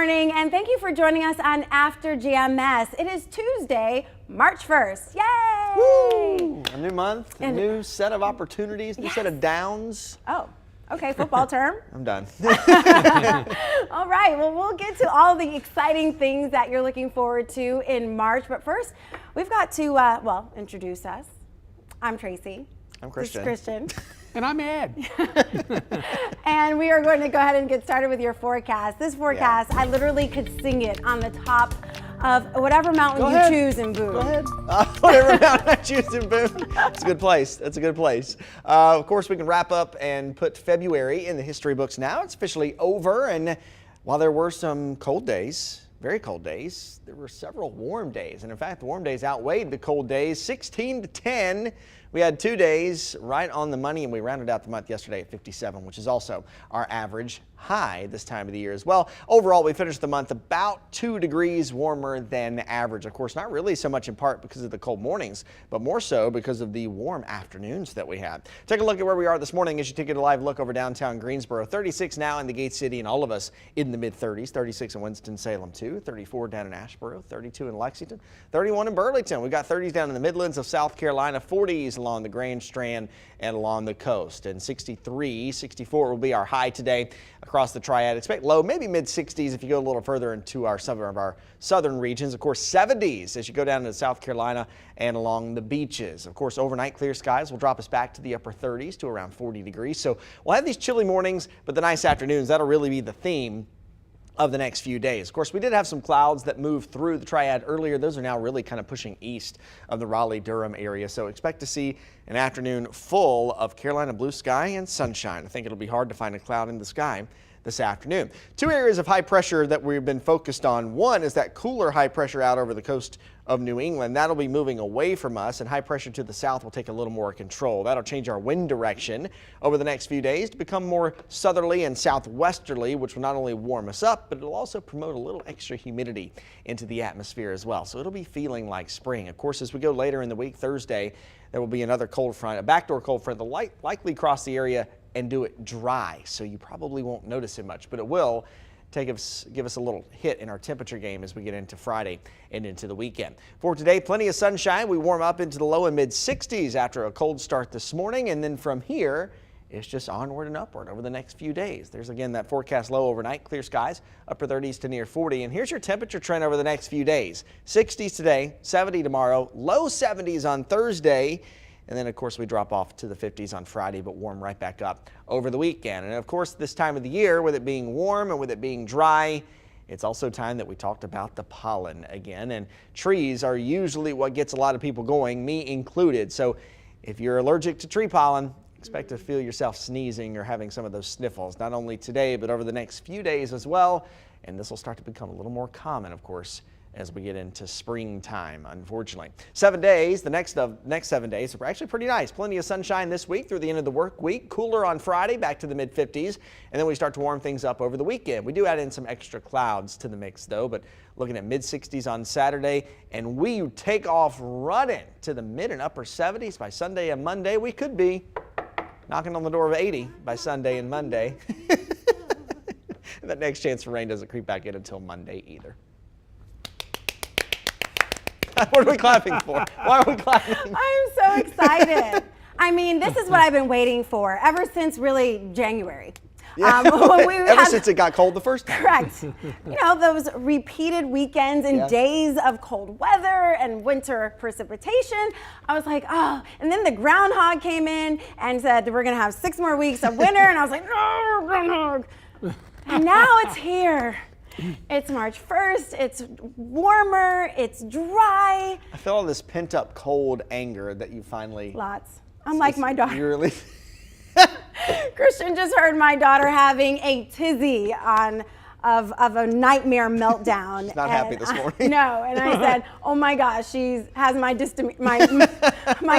morning, and thank you for joining us on After GMS. It is Tuesday, March 1st. Yay! Woo! A new month, a new set of opportunities, new set of downs. Oh, okay, football term. I'm done. All right, well, we'll get to all the exciting things that you're looking forward to in March. But first, we've got to, introduce us. I'm Tracy. I'm Christian. This is Christian. And I'm Ed. And we are going to go ahead and get started with your forecast. This forecast, I literally could sing it on the top of whatever mountain you choose in Boone. Go ahead. Whatever mountain I choose in Boone. It's a good place. That's a good place. Of course, we can wrap up and put February in the history books now. It's officially over. And while there were some cold days, very cold days, there were several warm days. And in fact, the warm days outweighed the cold days, 16 to 10. We had 2 days right on the money, and we rounded out the month yesterday at 57, which is also our average high this time of the year as well. Overall, we finished the month about 2 degrees warmer than average. Of course, not really so much in part because of the cold mornings, but more so because of the warm afternoons that we had. Take a look at where we are this morning as you take a live look over downtown Greensboro. 36 now in the Gate City, and all of us in the mid-30s. 36 in Winston-Salem, too. 34 down in Asheboro. 32 in Lexington. 31 in Burlington. We've got 30s down in the Midlands of South Carolina. 40s along the Grand Strand and along the coast. And 63, 64 will be our high today across the Triad. Expect low, maybe mid-60s if you go a little further into some of our southern regions. Of course, 70s as you go down to South Carolina and along the beaches. Of course, overnight clear skies will drop us back to the upper 30s to around 40 degrees. So we'll have these chilly mornings, but the nice afternoons. That'll really be the theme of the next few days. Of course, we did have some clouds that moved through the Triad earlier. Those are now really kind of pushing east of the Raleigh-Durham area. So expect to see an afternoon full of Carolina blue sky and sunshine. I think it'll be hard to find a cloud in the sky this afternoon. 2 areas of high pressure that we've been focused on. One is that cooler high pressure out over the coast of New England. That'll be moving away from us, and high pressure to the south will take a little more control. That'll change our wind direction over the next few days to become more southerly and southwesterly, which will not only warm us up, but it'll also promote a little extra humidity into the atmosphere as well. So it'll be feeling like spring. Of course, as we go later in the week, Thursday, there will be another cold front, a backdoor cold front that will likely cross the area and do it dry. So you probably won't notice it much, but it will give us a little hit in our temperature game as we get into Friday and into the weekend. For today, plenty of sunshine. We warm up into the low and mid 60s after a cold start this morning, and then from here, it's just onward and upward over the next few days. There's again that forecast low overnight, clear skies, upper 30s to near 40. And here's your temperature trend over the next few days. 60s today, 70 tomorrow, low 70s on Thursday. And then, of course, we drop off to the 50s on Friday, but warm right back up over the weekend. And, of course, this time of the year, with it being warm and with it being dry, it's also time that we talked about the pollen again. And trees are usually what gets a lot of people going, me included. So if you're allergic to tree pollen, expect to feel yourself sneezing or having some of those sniffles, not only today, but over the next few days as well. And this will start to become a little more common, of course, as we get into springtime, unfortunately. 7 days, the next 7 days are actually pretty nice. Plenty of sunshine this week through the end of the work week. Cooler on Friday, back to the mid-50s, and then we start to warm things up over the weekend. We do add in some extra clouds to the mix, though, but looking at mid-60s on Saturday, and we take off running to the mid and upper 70s by Sunday and Monday. We could be knocking on the door of 80 by Sunday and Monday. That next chance for rain doesn't creep back in until Monday either. What are we clapping for? Why are we clapping? I'm so excited. I mean, this is what I've been waiting for ever since really January. Yeah. Ever since it got cold the first time. Correct. You know, those repeated weekends and days of cold weather and winter precipitation. I was like, oh, and then the groundhog came in and said that we're going to have 6 more weeks of winter. And I was like, no, groundhog. And now it's here. It's March 1st, it's warmer, it's dry. I feel all this pent up cold anger that you finally... Lots. I'm like my daughter. You really... Christian just heard my daughter having a tizzy of a nightmare meltdown. She's not happy this morning. No, and I said, oh my gosh, she has my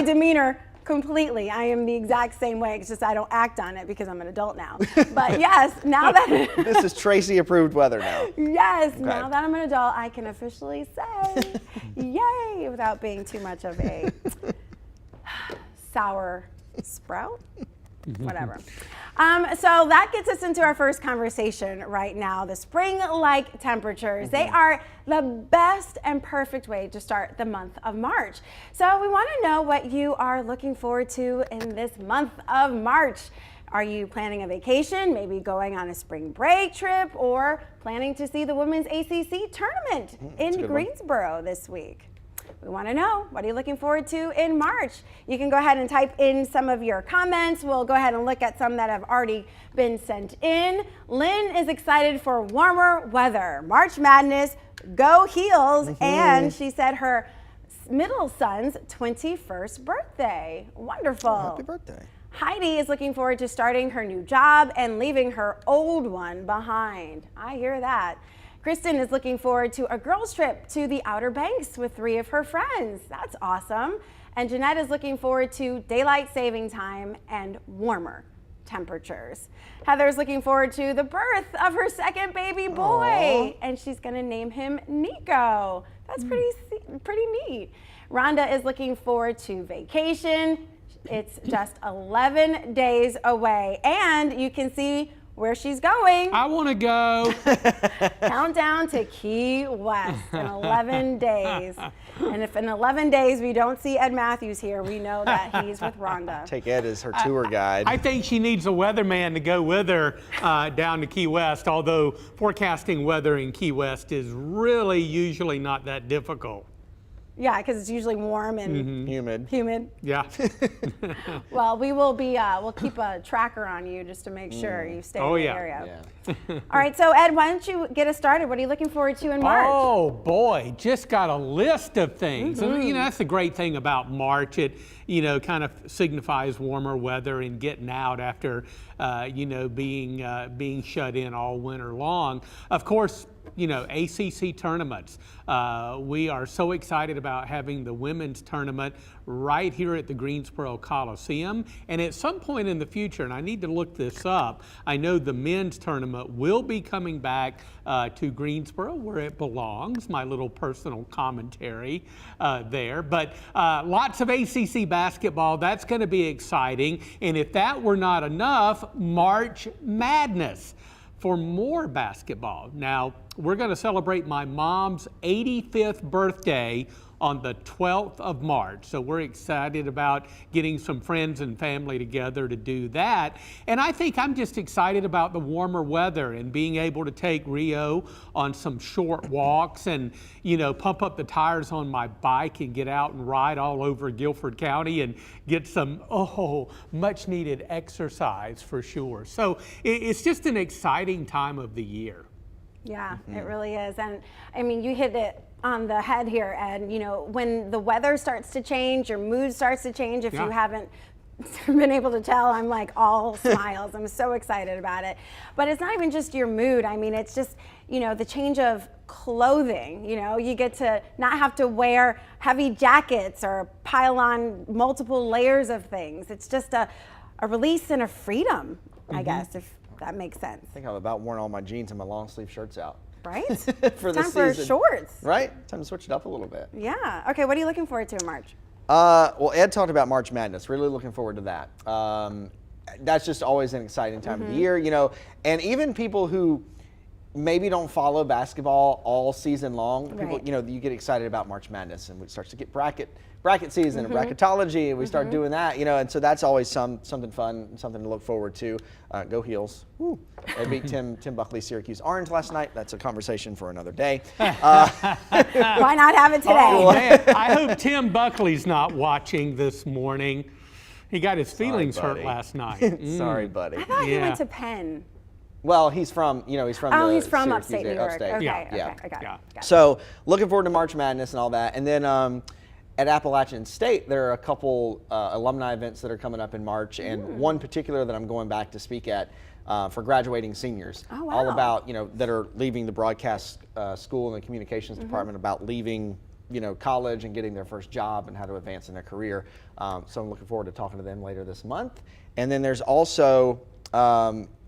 demeanor completely. I am the exact same way. It's just I don't act on it because I'm an adult now. But yes, now that this is Tracy approved weather now. Yes, okay. Now that I'm an adult, I can officially say yay without being too much of a sour sprout. Whatever. So that gets us into our first conversation right now. The spring-like temperatures, they are the best and perfect way to start the month of March. So we want to know what you are looking forward to in this month of March. Are you planning a vacation, maybe going on a spring break trip, or planning to see the Women's ACC tournament in Greensboro this week? We want to know, what are you looking forward to in March? You can go ahead and type in some of your comments. We'll go ahead and look at some that have already been sent in. Lynn is excited for warmer weather. March Madness, go Heels. And she said her middle son's 21st birthday. Wonderful. Oh, happy birthday. Heidi is looking forward to starting her new job and leaving her old one behind. I hear that. Kristen is looking forward to a girls' trip to the Outer Banks with 3 of her friends. That's awesome. And Jeanette is looking forward to daylight saving time and warmer temperatures. Heather is looking forward to the birth of her second baby boy, and she's going to name him Nico. That's pretty neat. Rhonda is looking forward to vacation. It's just 11 days away, and you can see where she's going. I want to go. Countdown to Key West in 11 days. And if in 11 days we don't see Ed Matthews here, we know that he's with Rhonda. Take Ed as her tour guide. I think she needs a weatherman to go with her down to Key West, although forecasting weather in Key West is really usually not that difficult. Yeah, because it's usually warm and humid. Yeah. Well, we will be, we'll keep a tracker on you just to make sure you stay in the area. All right, so Ed, why don't you get us started? What are you looking forward to in March? Oh boy, just got a list of things. And, you know, that's the great thing about March. It, you know, kind of signifies warmer weather and getting out after, you know, being shut in all winter long. Of course, you know, ACC tournaments. We are so excited about having the women's tournament right here at the Greensboro Coliseum. And at some point in the future, and I need to look this up, I know the men's tournament will be coming back to Greensboro where it belongs, my little personal commentary there. But lots of ACC basketball, that's going to be exciting. And if that were not enough, March Madness for more basketball. Now, we're going to celebrate my mom's 85th birthday on the 12th of March. So we're excited about getting some friends and family together to do that. And I think I'm just excited about the warmer weather and being able to take Rio on some short walks and, you know, pump up the tires on my bike and get out and ride all over Guilford County and get some, much needed exercise for sure. So it's just an exciting time of the year. Yeah, it really is. And I mean, you hit it on the head here, Ed. You know, when the weather starts to change, your mood starts to change. If you haven't been able to tell, I'm like all smiles. I'm so excited about it. But it's not even just your mood. I mean, it's just, you know, the change of clothing. You know, you get to not have to wear heavy jackets or pile on multiple layers of things. It's just a release and a freedom, I guess, if that makes sense. I think I've about worn all my jeans and my long sleeve shirts out. Right? For the time season. for shorts. Right? Time to switch it up a little bit. Yeah. Okay, what are you looking forward to in March? Well, Ed talked about March Madness. Really looking forward to that. That's just always an exciting time of the year, you know. And even people who maybe don't follow basketball all season long, people, you know, you get excited about March Madness, and it starts to get bracket season and bracketology, and we start doing that, you know, and so that's always something fun, something to look forward to. Go Heels. Woo. They beat Tim Buckley's Syracuse Orange last night. That's a conversation for another day. Why not have it today? Oh, man. I hope Tim Buckley's not watching this morning. He got his feelings hurt last night. Sorry, buddy. I thought he went to Penn. Well, he's from he's from upstate New York. Upstate. Okay, Yeah. okay, I got it. So looking forward to March Madness and all that. And then at Appalachian State, there are a couple alumni events that are coming up in March, and one particular that I'm going back to speak at for graduating seniors. Oh, wow. All about, you know, that are leaving the broadcast school and the communications department, about leaving, you know, college and getting their first job and how to advance in their career. So I'm looking forward to talking to them later this month. And then there's also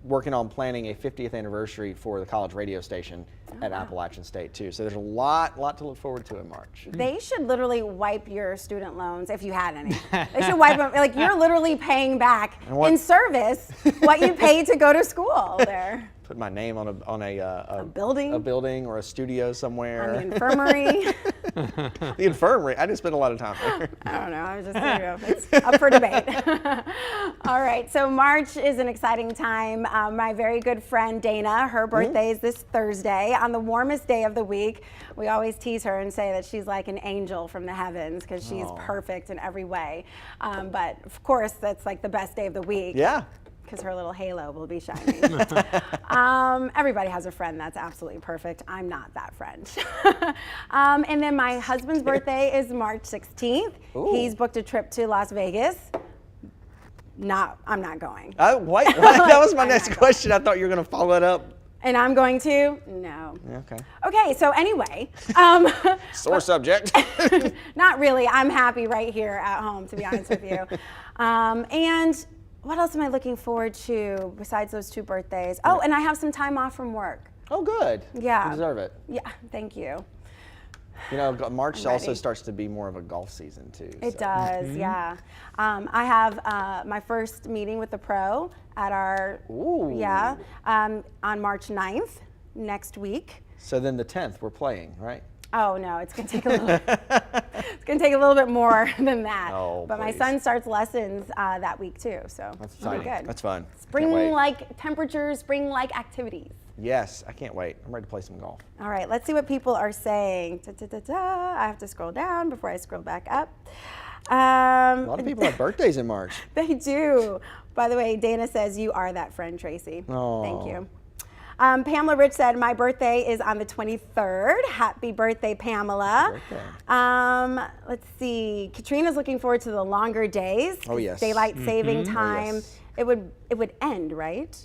working on planning a 50th anniversary for the college radio station at Appalachian State too. So there's a lot to look forward to in March. They should literally wipe your student loans if you had any. They should wipe them. Like, you're literally paying back in service what you paid to go to school there. Put my name on a building or a studio somewhere. On the infirmary. The infirmary. I didn't spend a lot of time there. I don't know. I was just, it's up for debate. All right. So March is an exciting time. My very good friend Dana, her birthday is this Thursday on the warmest day of the week. We always tease her and say that she's like an angel from the heavens because she's perfect in every way. But of course, that's like the best day of the week. Yeah. Because her little halo will be shining. Everybody has a friend that's absolutely perfect. I'm not that friend. And then my husband's birthday is March 16th. Ooh. He's booked a trip to Las Vegas. I'm not going. Wait, that was my next question. I thought you were going to follow it up. And I'm going to? No. Okay. Okay, so anyway. Sore subject. Not really. I'm happy right here at home, to be honest with you. And what else am I looking forward to besides those 2 birthdays? Oh, and I have some time off from work. Oh, good. Yeah. You deserve it. Yeah, thank you. You know, March also starts to be more of a golf season too. It does, yeah. I have my first meeting with the pro at our, on March 9th, next week. So then the 10th, we're playing, right? Oh no, it's gonna take a little. It's gonna take a little bit more than that. Oh, but my please. son starts lessons that week too, so That's it'll be exciting. good. That's fun. Spring-like temperatures, spring-like activities. Yes, I can't wait. I'm ready to play some golf. All right, let's see what people are saying. I have to scroll down before I scroll back up. A lot of people have birthdays in March. They do. By the way, Dana says you are that friend, Tracy. Oh. Thank you. Pamela Rich said, my birthday is on the 23rd. Happy birthday, Pamela. Let's see. Katrina's looking forward to the longer days. Oh, yes. Daylight saving time. Oh, yes. It would end, right?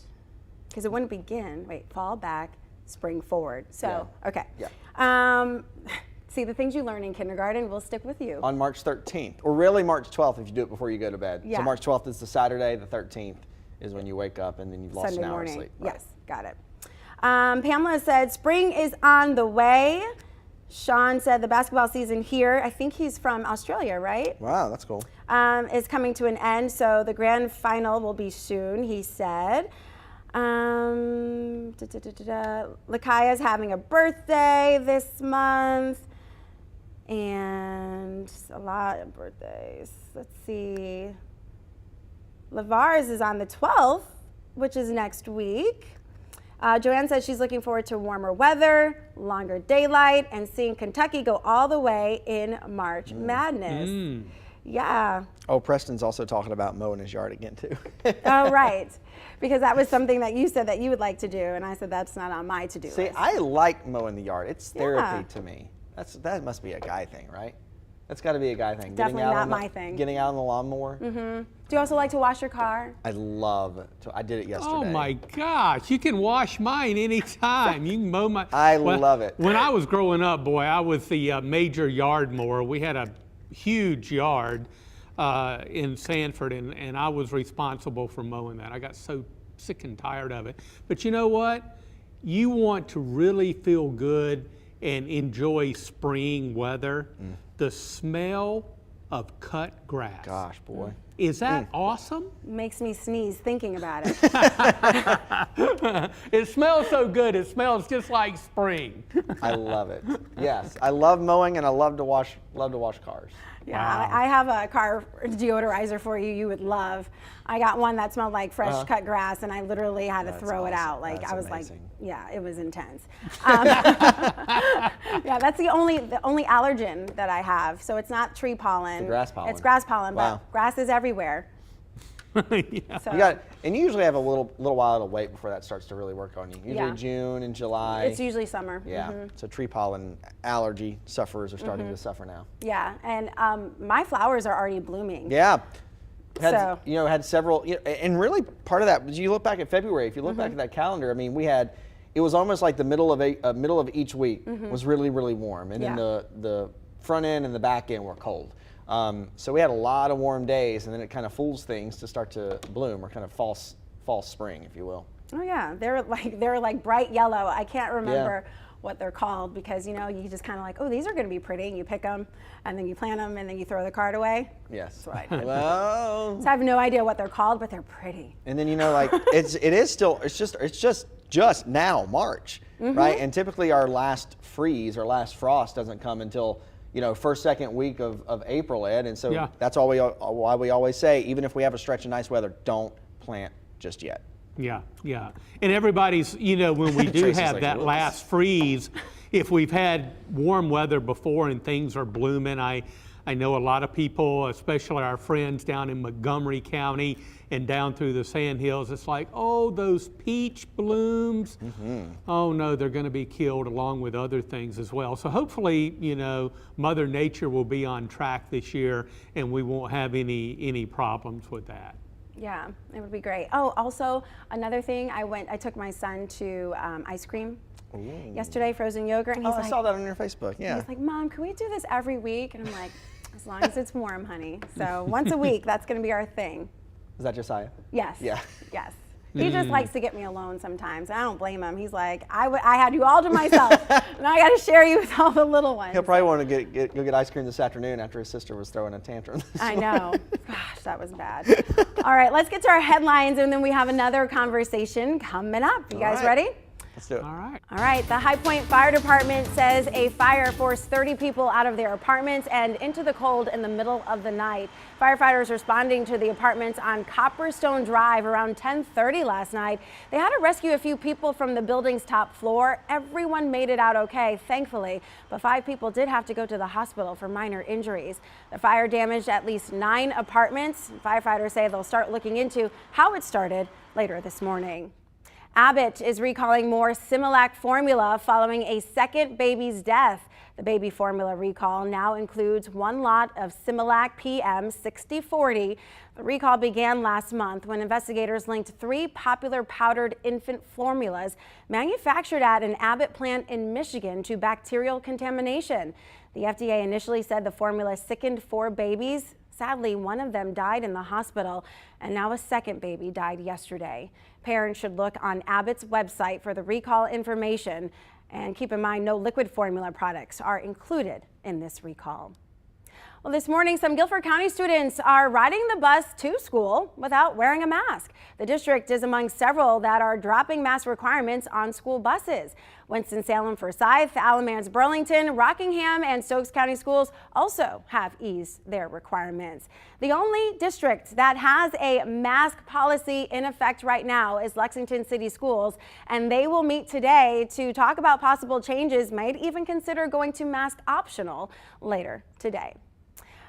Because it wouldn't begin. Wait, fall back, spring forward. So, okay. Yeah. See, the things you learn in kindergarten will stick with you. On March 13th, or really March 12th if you do it before you go to bed. Yeah. So March 12th is the Saturday, the 13th is when you wake up and then you've lost Sunday an hour morning. of sleep. Right. Yes, got it. Pamela said, spring is on the way. Sean said the basketball season here, I think he's from Australia, right? Wow, that's cool. Is coming to an end, so the grand final will be soon, he said. Lakaya's having a birthday this month. And a lot of birthdays. Let's see. LeVar's is on the 12th, which is next week. Joanne says she's looking forward to warmer weather, longer daylight, and seeing Kentucky go all the way in March Madness. Yeah. Oh, Preston's also talking about mowing his yard again too. Oh, right. Because that was something that you said that you would like to do, and I said that's not on my to-do list. See, I like mowing the yard. It's therapy to me. That must be a guy thing, right? That's got to be a guy thing. Definitely not my thing. Getting out on the lawnmower. Mm-hmm. Do you also like to wash your car? I love to. I did it yesterday. Oh my gosh, you can wash mine anytime. You can mow my. I love it. When I was growing up, boy, I was the major yard mower. We had a huge yard in Sanford, and I was responsible for mowing that. I got so sick and tired of it. But you know what? You want to really feel good and enjoy spring weather. The smell of cut grass. Gosh, boy. Is that awesome? Makes me sneeze thinking about it. It smells so good. It smells just like spring. I love it. Yes, I love mowing and I love to wash cars. Yeah, Wow. I have a car deodorizer for you. You would love. I got one that smelled like fresh cut grass, and I literally had to throw it out. Like That's I was amazing. like, yeah, it was intense. Yeah, that's the only allergen that I have. So it's not tree pollen. The grass pollen. It's grass pollen, Wow. but grass is everywhere. Yeah. So You got, and you usually have a little while to wait before that starts to really work on you. Usually Yeah. June and July. it's usually summer. Yeah. So tree pollen allergy sufferers are starting to suffer now. Yeah, and my flowers are already blooming. Yeah. So- Had several, and really part of that was you look back at February. If you look back at that calendar, I mean, it was almost like the middle of each week was really, really warm, and then the front end and the back end were cold. So we had a lot of warm days, and then it kind of fools things to start to bloom, or kind of false spring, if you will. Oh yeah, they're like bright yellow. I can't remember what they're called because you just kind of like, oh, these are going to be pretty, and you pick them, and then you plant them, and then you throw the card away. Yes. That's what I did. Well. So I have no idea what they're called, but they're pretty. And then it's just now March, right? And typically our last freeze or last frost doesn't come until first, second week of April, Ed. And so that's why we always say, even if we have a stretch of nice weather, don't plant just yet. Yeah. And everybody's, when we do have that last freeze, if we've had warm weather before and things are blooming, I know a lot of people, especially our friends down in Montgomery County and down through the Sandhills, it's like, oh, those peach blooms. Oh no, they're going to be killed along with other things as well. So hopefully, Mother Nature will be on track this year and we won't have any problems with that. Yeah, it would be great. Oh, also another thing, I took my son to ice cream yesterday, frozen yogurt, and he's like, I saw that on your Facebook. Yeah. He's like, Mom, can we do this every week? And I'm like, as long as it's warm, honey. So once a week, that's going to be our thing. Is that Josiah? Yes. Yeah. Yes. He just likes to get me alone sometimes. I don't blame him. He's like, I had you all to myself, and I got to share you with all the little ones. He'll probably want to go get ice cream this afternoon after his sister was throwing a tantrum. I know. Gosh, that was bad. All right, let's get to our headlines, and then we have another conversation coming up. You guys ready? Let's do it. All right. All right, the High Point Fire Department says a fire forced 30 people out of their apartments and into the cold in the middle of the night. Firefighters responding to the apartments on Copperstone Drive around 10:30 last night. They had to rescue a few people from the building's top floor. Everyone made it out okay, thankfully, but 5 people did have to go to the hospital for minor injuries. The fire damaged at least 9 apartments. Firefighters say they'll start looking into how it started later this morning. Abbott is recalling more Similac formula following a second baby's death. The baby formula recall now includes 1 lot of Similac PM 6040. The recall began last month when investigators linked 3 popular powdered infant formulas manufactured at an Abbott plant in Michigan to bacterial contamination. The FDA initially said the formula sickened 4 babies. Sadly, one of them died in the hospital, and now a second baby died yesterday. Parents should look on Abbott's website for the recall information, and keep in mind no liquid formula products are included in this recall. Well, this morning, some Guilford County students are riding the bus to school without wearing a mask. The district is among several that are dropping mask requirements on school buses. Winston-Salem, Forsyth, Alamance, Burlington, Rockingham, and Stokes County schools also have eased their requirements. The only district that has a mask policy in effect right now is Lexington City Schools, and they will meet today to talk about possible changes, might even consider going to mask optional later today.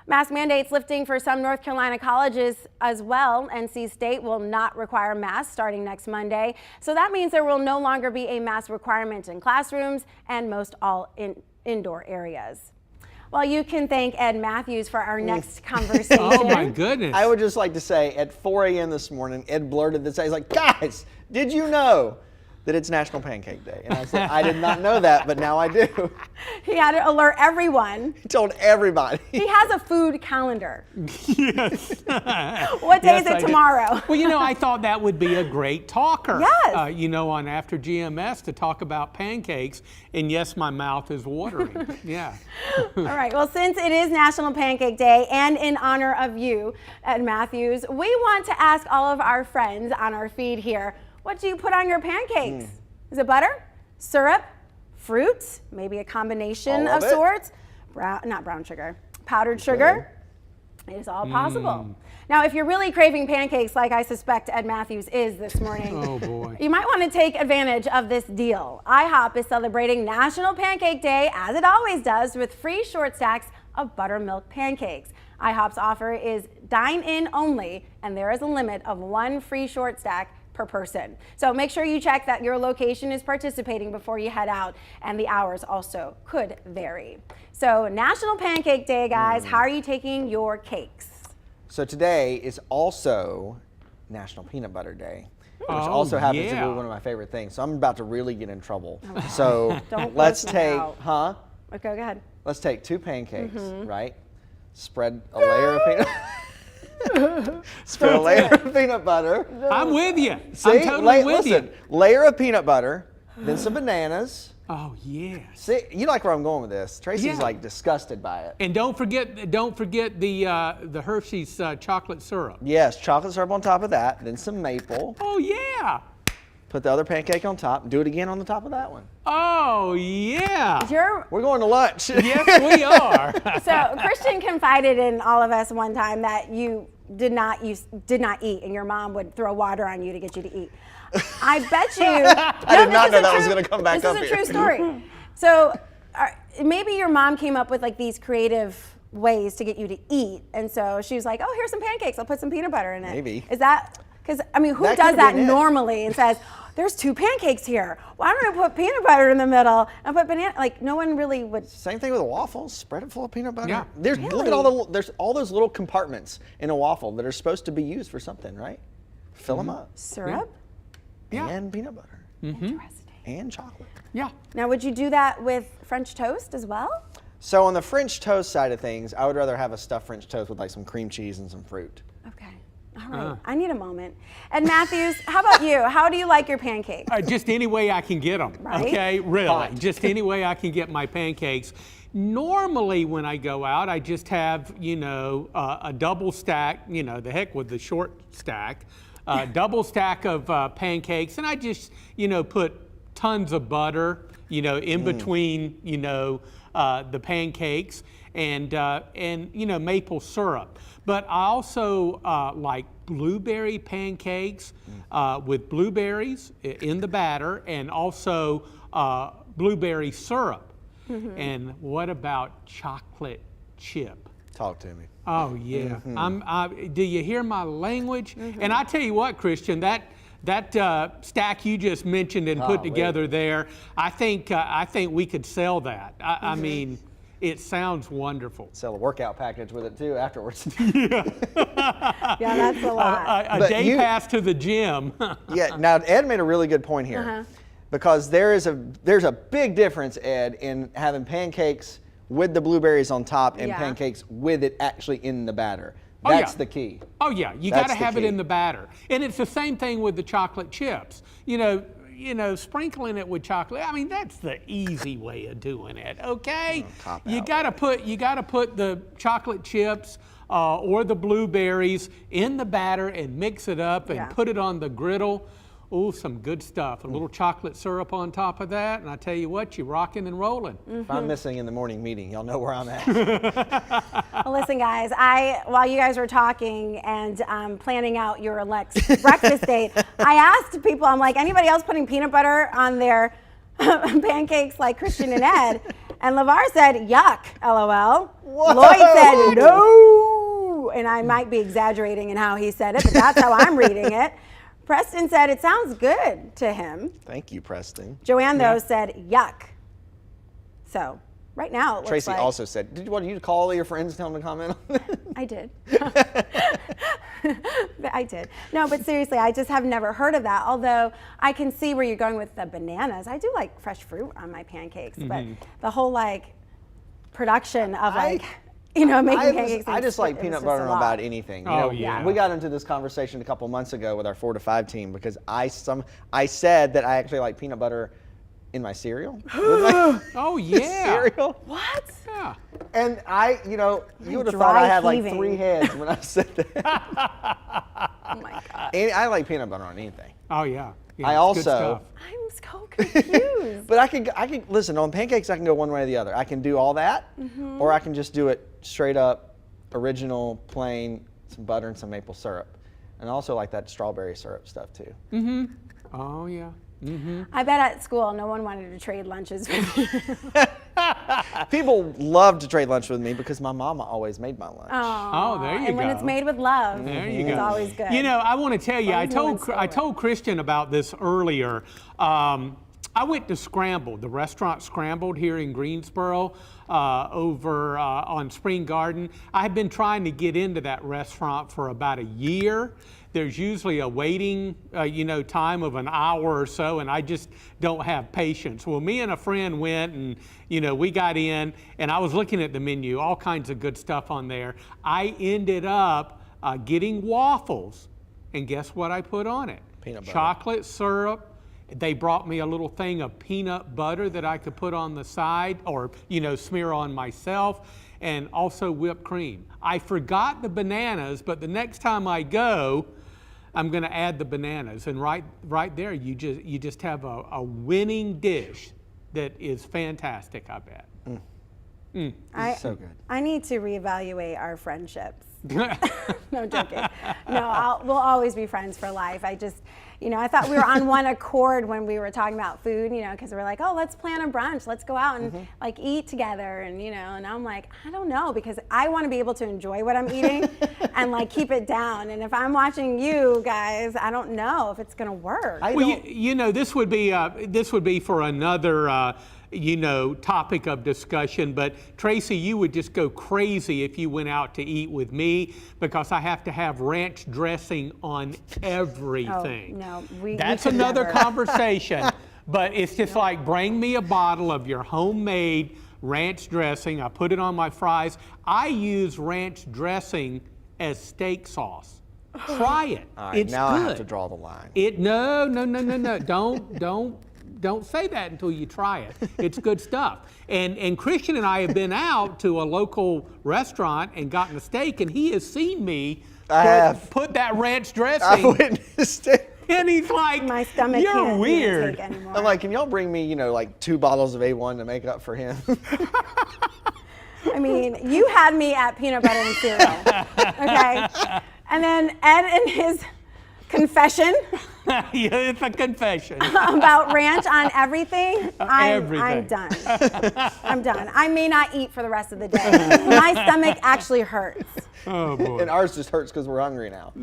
Mask mandates lifting for some North Carolina colleges as well. NC State will not require masks starting next Monday. So that means there will no longer be a mask requirement in classrooms and most all indoor areas. Well, you can thank Ed Matthews for our next conversation. Oh my goodness. I would just like to say at 4 a.m. this morning, Ed blurted this out. He's like, guys, did you know that it's National Pancake Day? And I said, I did not know that, but now I do. He had to alert everyone. He told everybody. He has a food calendar. Yes. What day is it tomorrow? Well, I thought that would be a great talker. Yes. On After GMS to talk about pancakes. And yes, my mouth is watering. Yeah. All right. Well, since it is National Pancake Day and in honor of you, Ed Matthews, we want to ask all of our friends on our feed here, what do you put on your pancakes? Is it butter, syrup, fruit, maybe a combination of sorts? Not brown sugar, powdered sugar. It is all possible. Now, if you're really craving pancakes like I suspect Ed Matthews is this morning, oh boy, you might want to take advantage of this deal. IHOP is celebrating National Pancake Day, as it always does, with free short stacks of buttermilk pancakes. IHOP's offer is dine-in only, and there is a limit of 1 free short stack per person. So make sure you check that your location is participating before you head out, and the hours also could vary. So National Pancake Day, guys, how are you taking your cakes? So today is also National Peanut Butter Day, which also happens to be one of my favorite things. So I'm about to really get in trouble. Okay. So let's take, Okay, go ahead. Let's take 2 pancakes, right? Spread a layer of peanut. Spread a layer of peanut butter. I'm with you. See, I'm totally with listen, you. layer of peanut butter, then some bananas. Oh, yes. See, you like where I'm going with this. Tracy's Yeah. like disgusted by it. And don't forget the Hershey's chocolate syrup. Yes, chocolate syrup on top of that, then some maple. Oh, yeah. Put the other pancake on top. Do it again on the top of that one. Oh, yeah. We're going to lunch. Yes, we are. So Christian confided in all of us one time that you did not eat, and your mom would throw water on you to get you to eat. I bet you. I did not know that was going to come back up here. This is a true story. So maybe your mom came up with like these creative ways to get you to eat, and so she was like, "Oh, here's some pancakes. I'll put some peanut butter in it." Maybe. Is that? Because I mean, who That does could've that been it. normally and says, "There's 2 pancakes here. Why don't I put peanut butter in the middle and put banana?" Like no one really would. Same thing with a waffle. Spread it full of peanut butter. Yeah. Look at there's all those little compartments in a waffle that are supposed to be used for something, right? Fill them up. Syrup. Yeah. And peanut butter. Interesting. And chocolate. Yeah. Now, would you do that with French toast as well? So on the French toast side of things, I would rather have a stuffed French toast with like some cream cheese and some fruit. Okay. All right. I need a moment. And Matthews, how about you? How do you like your pancakes? Just any way I can get them. Right? Okay, really. Hot. Just any way I can get my pancakes. Normally, when I go out, I just have, a double stack, the heck with the short stack, double stack of pancakes. And I just, put tons of butter, in between, the pancakes and maple syrup. But I also like blueberry pancakes with blueberries in the batter and also blueberry syrup. And what about chocolate chip? Talk to me. Oh yeah. Do you hear my language? And I tell you what, Christian, that stack you just mentioned and put together there, I think we could sell that. I mean, it sounds wonderful. Sell a workout package with it too afterwards. Yeah, that's a lot. A day pass to the gym. Yeah. Now Ed made a really good point here, because there's a big difference, Ed, in having pancakes with the blueberries on top and pancakes with it actually in the batter. That's the key. Oh yeah, you got to have it in the batter. And it's the same thing with the chocolate chips. Sprinkling it with chocolate. I mean, that's the easy way of doing it. Okay, you got to put the chocolate chips or the blueberries in the batter and mix it up and put it on the griddle. Oh, some good stuff. A little chocolate syrup on top of that, and I tell you what, you're rocking and rolling. If I'm missing in the morning meeting, y'all know where I'm at. Well, listen, guys, while you guys were talking and planning out your breakfast date, I asked people, I'm like, anybody else putting peanut butter on their pancakes like Christian and Ed? And LeVar said, yuck, LOL. Whoa. Lloyd said, no. And I might be exaggerating in how he said it, but that's how I'm reading it. Preston said it sounds good to him. Thank you, Preston. Joanne, though, said yuck. So right now it looks Tracy like... also said, did you want you to call all your friends and tell them to comment on that? I did. I did. No, but seriously, I just have never heard of that. Although I can see where you're going with the bananas. I do like fresh fruit on my pancakes, but the whole production of making pancakes. I just like peanut butter on about anything. Yeah. We got into this conversation a couple months ago with our 4 to 5 team because I said that I actually like peanut butter in my cereal. Oh yeah. Cereal. What? Yeah. And you would have thought I had like 3 heads when I said that. Oh my God. And I like peanut butter on anything. Oh yeah. Yeah, I it's good also- stuff. I'm so confused. But I can listen, on pancakes I can go one way or the other. I can do all that, or I can just do it straight up, original, plain, some butter and some maple syrup. And I also like that strawberry syrup stuff too. Oh yeah. I bet at school no one wanted to trade lunches with me. People love to trade lunch with me because my mama always made my lunch. Oh, there you go. And when it's made with love, There you it's go. always good. I want to tell you, I As long as no told one's stolen. Christian about this earlier. I went to Scrambled, the restaurant Scrambled here in Greensboro, over on Spring Garden. I've been trying to get into that restaurant for about a year. There's usually a waiting, time of an hour or so, and I just don't have patience. Well, me and a friend went, and we got in, and I was looking at the menu, all kinds of good stuff on there. I ended up getting waffles, and guess what I put on it? Peanut butter. Chocolate syrup. They brought me a little thing of peanut butter that I could put on the side or, smear on myself, and also whipped cream. I forgot the bananas, but the next time I go, I'm going to add the bananas. And right there, you just have a winning dish that is fantastic, I bet. So good. I need to reevaluate our friendships. No, I'm joking. No, we'll always be friends for life. I just, I thought we were on one accord when we were talking about food, because we're like, oh, let's plan a brunch. Let's go out and like eat together. And, and I'm like, I don't know, because I want to be able to enjoy what I'm eating and like keep it down. And if I'm watching you guys, I don't know if it's going to work. This would be for another, topic of discussion, but Tracy, you would just go crazy if you went out to eat with me because I have to have ranch dressing on everything. Oh, no, that's another conversation, but it's just like, bring me a bottle of your homemade ranch dressing. I put it on my fries. I use ranch dressing as steak sauce. Try it. All right, it's now good. I have to draw the line. No. Don't say that until you try it. It's good stuff. And Christian and I have been out to a local restaurant and gotten a steak, and he has seen me put that ranch dressing. I've witnessed it. And he's like, my stomach you're can't weird. take anymore. I'm like, can y'all bring me, like 2 bottles of A1 to make up for him? I mean, you had me at peanut butter and cereal, okay? And then Ed in his confession. It's a confession. About ranch on everything, everything. I'm done. I'm done. I may not eat for the rest of the day. My stomach actually hurts. Oh, boy. And ours just hurts because we're hungry now.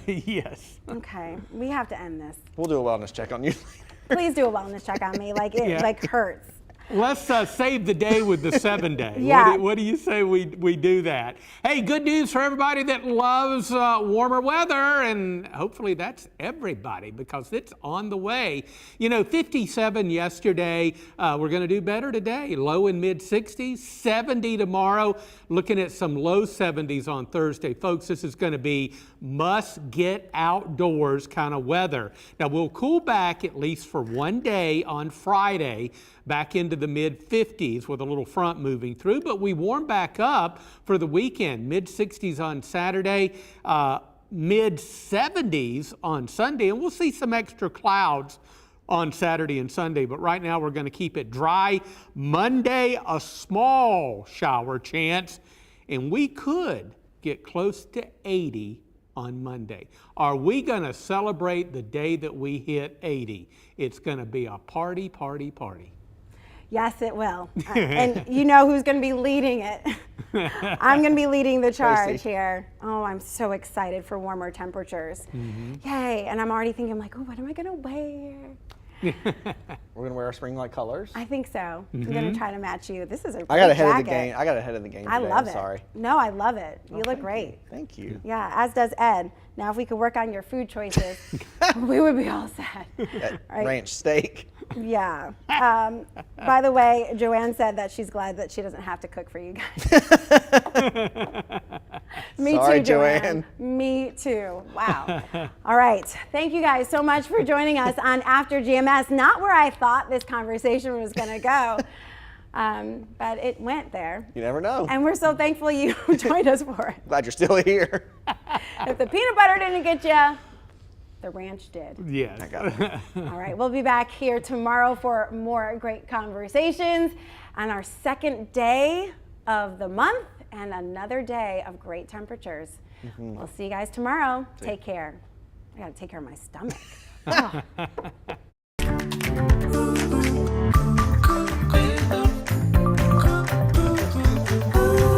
Yes. Okay, we have to end this. We'll do a wellness check on you later. Please do a wellness check on me. Like it hurts. Let's save the day with the 7-day. Yeah. What do you say we do that? Hey, good news for everybody that loves warmer weather, and hopefully that's everybody because it's on the way. 57 yesterday. We're going to do better today. Low and mid 60s, 70 tomorrow. Looking at some low 70s on Thursday. Folks, this is going to be must get outdoors kind of weather. Now, we'll cool back at least for one day on Friday, back into the mid 50s with a little front moving through, but we warm back up for the weekend. Mid 60s on Saturday, mid 70s on Sunday, and we'll see some extra clouds on Saturday and Sunday, but right now we're going to keep it dry. Monday, a small shower chance, and we could get close to 80 on Monday. Are we going to celebrate the day that we hit 80? It's going to be a party, party, party. Yes, it will. And you know who's going to be leading it. I'm going to be leading the charge here. Oh, I'm so excited for warmer temperatures. Yay. And I'm already thinking, like, oh, what am I going to wear? We're going to wear our spring-like colors. I think so. I'm going to try to match you. This is a great I got ahead jacket. of the game. I got ahead of the game today. I love it. Sorry. No, I love it. You look great. Thank you. Yeah, as does Ed. Now, if we could work on your food choices, we would be all set. Right? Ranch steak. Yeah. By the way, Joanne said that she's glad that she doesn't have to cook for you guys. Me Sorry, too, Joanne. Me too. Wow. All right. Thank you guys so much for joining us on After GMS. Not where I thought this conversation was going to go, but it went there. You never know. And we're so thankful you joined us for it. Glad you're still here. If the peanut butter didn't get you, the ranch did. Yes. I got it. All right, we'll be back here tomorrow for more great conversations on our second day of the month and another day of great temperatures. We'll see you guys tomorrow. Take care. I got to take care of my stomach. Oh.